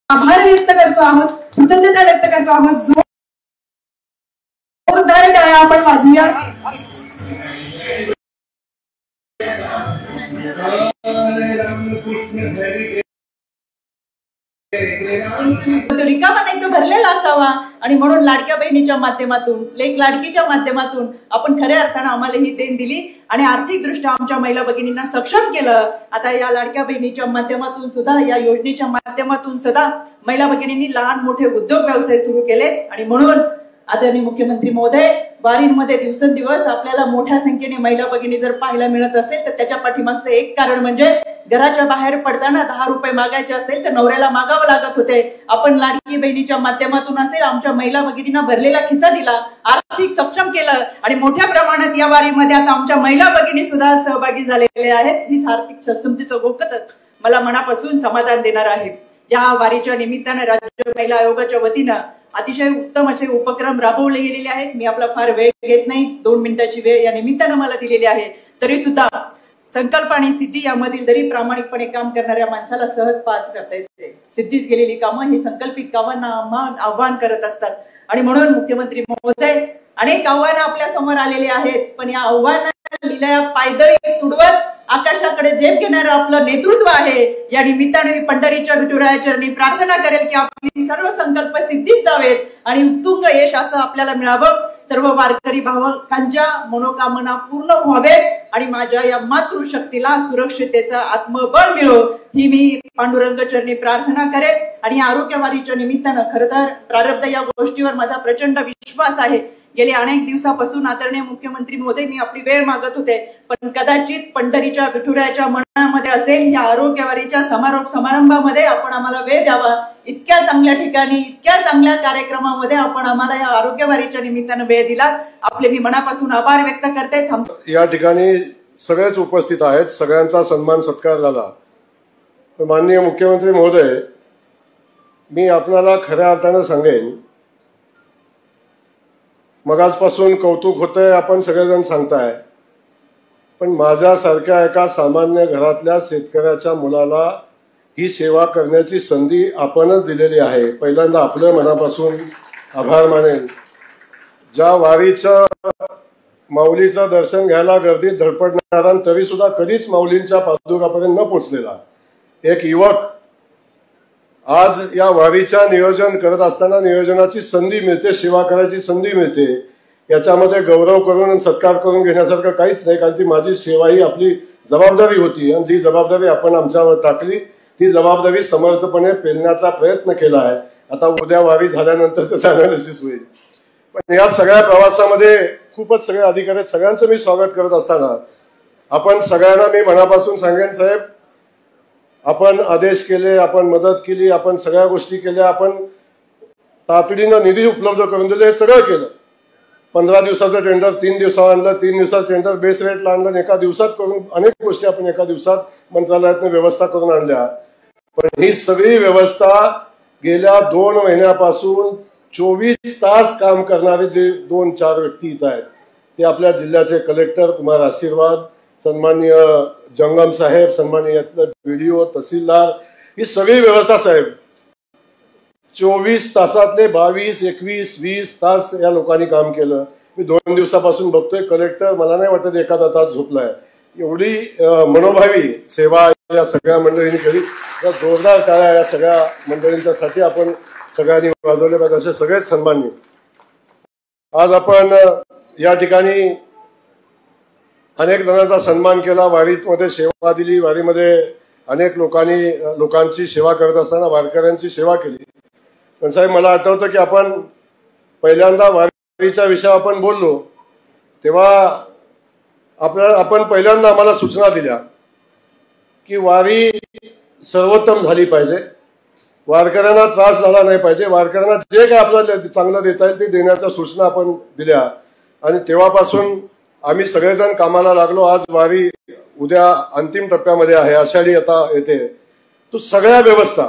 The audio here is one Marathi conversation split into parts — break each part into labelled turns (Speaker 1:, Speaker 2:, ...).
Speaker 1: आभार व्यक्त करतो आहोत, कृतज्ञता व्यक्त करतो आहोत। जोरदार टाळ्या आपण वाजूया।
Speaker 2: रिकामा नाही तो भरलेला असावा आणि म्हणून लाडक्या बहिणीच्या माध्यमातून, लेक लाडकीच्या माध्यमातून आपण खऱ्या अर्थानं आम्हाला ही देण दिली आणि आर्थिक दृष्ट्या आमच्या महिला भगिनींना सक्षम केलं। आता या लाडक्या बहिणीच्या माध्यमातून सुद्धा, या योजनेच्या माध्यमातून सुद्धा महिला भगिनींनी लहान मोठे उद्योग व्यवसाय सुरू केले आणि म्हणून आदरणीय मुख्यमंत्री महोदय, वारींमध्ये दिवसेंदिवस आपल्याला मोठ्या संख्येने महिला भगिनी जर पाहायला मिळत असेल तर त्याच्या पाठीमागचं एक कारण म्हणजे घराच्या बाहेर पडताना 10 रुपये मागायचे असेल तर नवऱ्याला मागावं लागत होते। आपण लाडकी बहिणीच्या माध्यमातून असेल आमच्या महिला भगिनींना भरलेला खिसा दिला, आर्थिक सक्षम केलं आणि मोठ्या प्रमाणात या वारीमध्ये आता आमच्या महिला भगिनी सुद्धा सहभागी झालेले आहेत। हीच आर्थिक सक्षमतेचं गोकत मला मनापासून समाधान देणार आहे। या वारीच्या निमित्तानं राज्य महिला आयोगाच्या वतीनं अतिशय उत्तम असे उपक्रम राबवले गेलेले आहेत। मी आपला फार वेळ घेत नाही, 2 मिनिटाची वेळ या निमित्तानं मला दिलेली आहे। तरी सुद्धा संकल्प आणि सिद्धी यामधील जरी प्रामाणिकपणे काम करणाऱ्या माणसाला सहज पाच करता येते। सिद्धीच गेलेली कामं ही संकल्पित कामांना आव्हान करत असतात आणि म्हणून मुख्यमंत्री महोदय, अनेक आव्हानं आपल्या समोर आलेली आहेत, पण या आव्हानांना लिलया पायदळी तुडवत आकाशाकडे झेप घेणारं आपलं नेतृत्व आहे। या निमित्ताने मी पंढरीच्या विठुराया चरणी प्रार्थना करेल की आपली सर्व संकल्प सिद्धीत जावेत आणि उत्तुंग यश असं आपल्याला मिळावं। सर्व वारकरी भावकांच्या मनोकामना पूर्ण व्हावेत आणि माझ्या या मातृशक्तीला सुरक्षितेचा आत्मबळ मिळो ही मी पांडुरंग चरणी प्रार्थना करेल। आणि आरोग्य वारीच्या निमित्तानं खरं तर प्रारब्ध या गोष्टीवर माझा प्रचंड विश्वास आहे। गेले अनेक दिवसापासून आदरणीय मुख्यमंत्री महोदय, मी आपली वेळ मागत होते, पण कदाचित पंढरीच्या विठुरायाच्या मनामध्ये असेल या आरोग्य वारीच्या समारोप समारंभामध्ये आपण आम्हाला वेळ द्यावा। इतक्या चांगल्या ठिकाणी, इतक्या चांगल्या कार्यक्रमामध्ये आपण आम्हाला या आरोग्य वारीच्या निमित्तानं वेळ दिला, आपले मी मनापासून आभार व्यक्त करते।
Speaker 3: या ठिकाणी सगळेच उपस्थित आहेत, सगळ्यांचा सन्मान सत्कार झाला। माननीय मुख्यमंत्री महोदय, मी आपल्याला खऱ्या अर्थानं सांगेन, मग आजपासून कौतुक होतंय, आपण सगळेजण सांगताय, पण माझ्यासारख्या एका सामान्य घरातल्या शेतकऱ्याच्या मुलाला ही सेवा करण्याची संधी आपणच दिलेली आहे। पहिल्यांदा आपलं मनापासून आभार मानेन। ज्या वारीचं माऊलीचं दर्शन घ्यायला गर्दीत धडपडणारा तरी सुद्धा कधीच माऊलींच्या पादुकापर्यंत न पोचलेला एक युवक आज या वारीच्या नियोजन करत असताना नियोजनाची संधी मिळते, सेवा करायची संधी मिळते, याच्यामध्ये गौरव करून आणि सत्कार करून घेण्यासारखं काहीच नाही, कारण ती माझी सेवा ही आपली जबाबदारी होती आणि जी जबाबदारी आपण आमच्यावर टाकली ती जबाबदारी समर्थपणे पेलण्याचा प्रयत्न केला आहे। आता उद्या वारी झाल्यानंतर त्याचा अनालिसिस होईल। पण या सगळ्या प्रवासामध्ये खूपच सगळे अधिकारी आहेत, सगळ्यांचं मी स्वागत करत असताना आपण सगळ्यांना मी मनापासून सांगेन, साहेब आपण आदेश केले, आपण मदत केली, आपण सगळ्या गोष्टी केल्या, आपण तातडीनं निधी उपलब्ध करून दिले, हे सगळं केलं। 15 दिवसाचं टेंडर 3 दिवसात आणलं, 3 दिवसाचं टेंडर बेस रेटला आणलं, एका दिवसात करून अनेक गोष्टी आपण एका दिवसात मंत्रालयातून व्यवस्था करून आणल्या। पण ही सगळी व्यवस्था गेल्या 2 महिन्यापासून 24 तास काम करणारे जे 2-4 व्यक्ती इथं आहेत ते आपल्या जिल्ह्याचे कलेक्टर कुमार आशीर्वाद, सन्माननीय जंगम साहेब, सन्माननीय बीडीओ, तहसीलदार, ही सगळी व्यवस्था साहेब 24 तासातले 22, 21, 20 तास या लोकांनी काम केलं। मी 2 दिवसापासून बघतोय, कलेक्टर मला नाही वाटत एखादा तास झोपलाय। एवढी मनोभावी सेवा या सगळ्या मंडळींनी केली। या जोरदार टाळ्या या सगळ्या मंडळींच्यासाठी आपण सगळ्यांनी वाजवले पाहिजे, असे सगळेच सन्माननीय। आज आपण या ठिकाणी अनेक जणांचा सन्मान केला, वारीमध्ये सेवा दिली, वारीमध्ये अनेक लोकांची सेवा करत असताना वारकऱ्यांची सेवा केली। पण साहेब मला आठवतं की आपण पहिल्यांदा वारीच्या विषयावर आपण बोललो तेव्हा आपण पहिल्यांदा आम्हाला सूचना दिल्या की वारी सर्वोत्तम झाली पाहिजे, वारकऱ्यांना त्रास झाला नाही पाहिजे, वारकऱ्यांना जे काय आपल्याला चांगलं देता येईल ते देण्याच्या सूचना आपण दिल्या आणि तेव्हापासून आम्ही सगळेजण कामाला लागलो। आज वारी उद्या अंतिम टप्प्यामध्ये आहे, आषाढी आता येते, तो सगळ्या व्यवस्था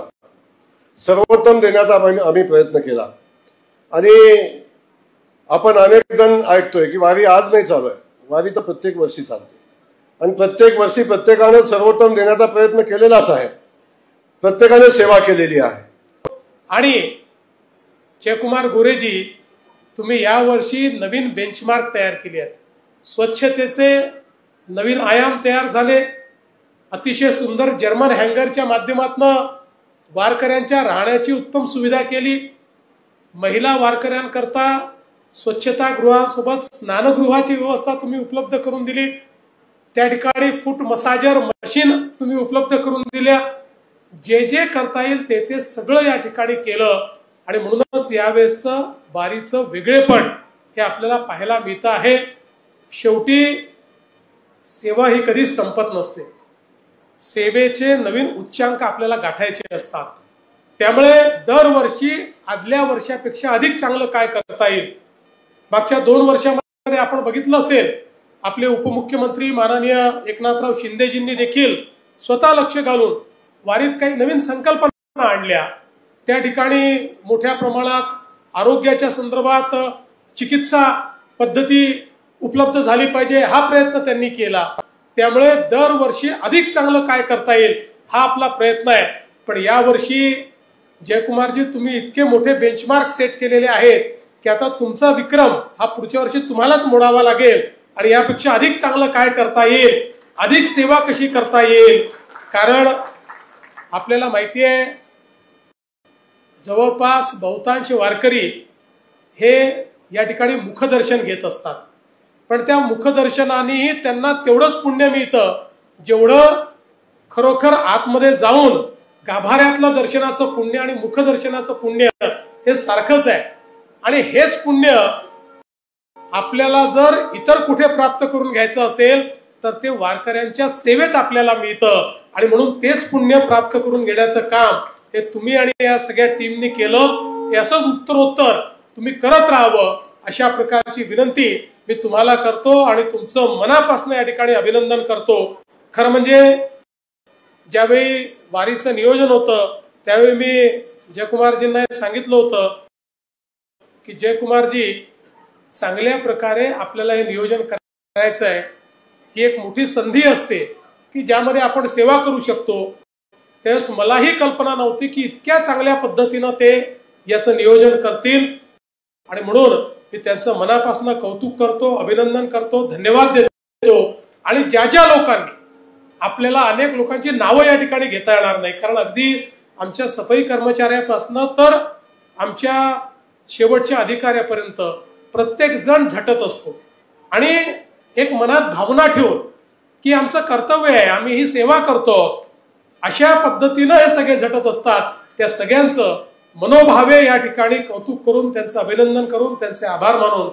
Speaker 3: सर्वोत्तम देण्याचा आम्ही प्रयत्न केला। आणि आपण अनेक जण ऐकतोय की वारी आज नाही चालू आहे, वारी तर प्रत्येक वर्षी चालते आणि प्रत्येक वर्षी प्रत्येकाने सर्वोत्तम देण्याचा प्रयत्न केलेलाच आहे, प्रत्येकाने सेवा केलेली आहे।
Speaker 4: आणि जयकुमार गोरेजी, तुम्ही यावर्षी नवीन बेंचमार्क तयार केले आहेत. स्वच्छतेचे नवीन आयाम तयार झाले. अतिशय सुंदर जर्मन हँगरच्या माध्यमातून वारकऱ्यांच्या राहण्याची उत्तम सुविधा केली. महिला वारकऱ्यांकरता स्वच्छतागृहासोबत स्नानगृहाची व्यवस्था तुम्ही उपलब्ध करून दिली. त्या ठिकाणी फूट मसाजर मशीन तुम्ही उपलब्ध करून दिल्या. जे जे करता येईल ते सगळं या ठिकाणी केलं आणि म्हणूनच यावेळेसचं वारीचं वेगळेपण हे आपल्याला पाहायला मिळतं आहे. शेवटी सेवा ही कधीच संपत नसते. सेवेचे नवीन उच्चांक आपल्याला गाठायचे असतात. त्यामुळे दरवर्षी आदल्या वर्षापेक्षा अधिक चांगलं काय करता येईल. मागच्या 2 वर्षामध्ये आपण बघितलं असेल, आपले उपमुख्यमंत्री माननीय एकनाथराव शिंदेजींनी देखील स्वतः लक्ष घालून वारीत काही नवीन संकल्पना आणल्या. त्या ठिकाणी मोठ्या प्रमाणात आरोग्याच्या संदर्भात चिकित्सा पद्धती उपलब्ध झाली पाहिजे हा प्रयत्न त्यांनी केला. त्यामुळे दरवर्षी अधिक चांगलं काय करता येईल हा आपला प्रयत्न आहे. पण यावर्षी जयकुमारजी, तुम्ही इतके मोठे बेंचमार्क सेट केलेले आहेत की आता तुमचा विक्रम हा पुढच्या वर्षी तुम्हालाच मोडावा लागेल आणि यापेक्षा अधिक चांगलं काय करता येईल, अधिक सेवा कशी करता येईल. कारण आपल्याला माहिती आहे, जवळपास बहुतांश वारकरी हे या ठिकाणी मुखदर्शन घेत असतात. पण त्या मुखदर्शनानेही त्यांना तेवढंच पुण्य मिळतं जेवढं खरोखर आतमध्ये जाऊन गाभाऱ्यातलं दर्शनाचं पुण्य आणि मुखदर्शनाचं पुण्य हे सारखंच आहे. आणि हेच पुण्य आपल्याला जर इतर कुठे प्राप्त करून घ्यायचं असेल तर ते वारकऱ्यांच्या सेवेत आपल्याला मिळतं. आणि म्हणून तेच पुण्य प्राप्त करून घेण्याचं काम हे तुम्ही आणि या सगळ्या टीमने केलं. असंच उत्तरोत्तर तुम्ही करत राहावं अशा प्रकारची विनंती मी तुम्हाला करतो आणि तुमचं मनापासून या ठिकाणी अभिनंदन करतो. खरं म्हणजे ज्यावेळी वारीचं नियोजन होतं त्यावेळी मी जयकुमारजींना सांगितलं होतं की जयकुमारजी, चांगल्या प्रकारे आपल्याला हे नियोजन करायचं आहे. ही एक मोठी संधी असते की ज्यामध्ये आपण सेवा करू शकतो. त्यावेळेस मलाही कल्पना नव्हती की इतक्या चांगल्या पद्धतीनं ते याचं नियोजन करतील. आणि म्हणून मी त्यांचं मनापासून कौतुक करतो, अभिनंदन करतो, धन्यवाद देतो. आणि ज्या ज्या लोकांनी, आपल्याला अनेक लोकांची नावं या ठिकाणी घेता येणार नाही, कारण अगदी आमच्या सफाई कर्मचाऱ्यापासून तर आमच्या शेवटच्या अधिकाऱ्यापर्यंत प्रत्येक जण झटत असतो. आणि एक मनात भावना ठेवून की आमचं कर्तव्य आहे, आम्ही ही सेवा करतो, अशा पद्धतीनं हे सगळे झटत असतात. त्या सगळ्यांचं मनोभावे या ठिकाणी कौतुक करून, त्यांचं अभिनंदन करून, त्यांचे आभार मानून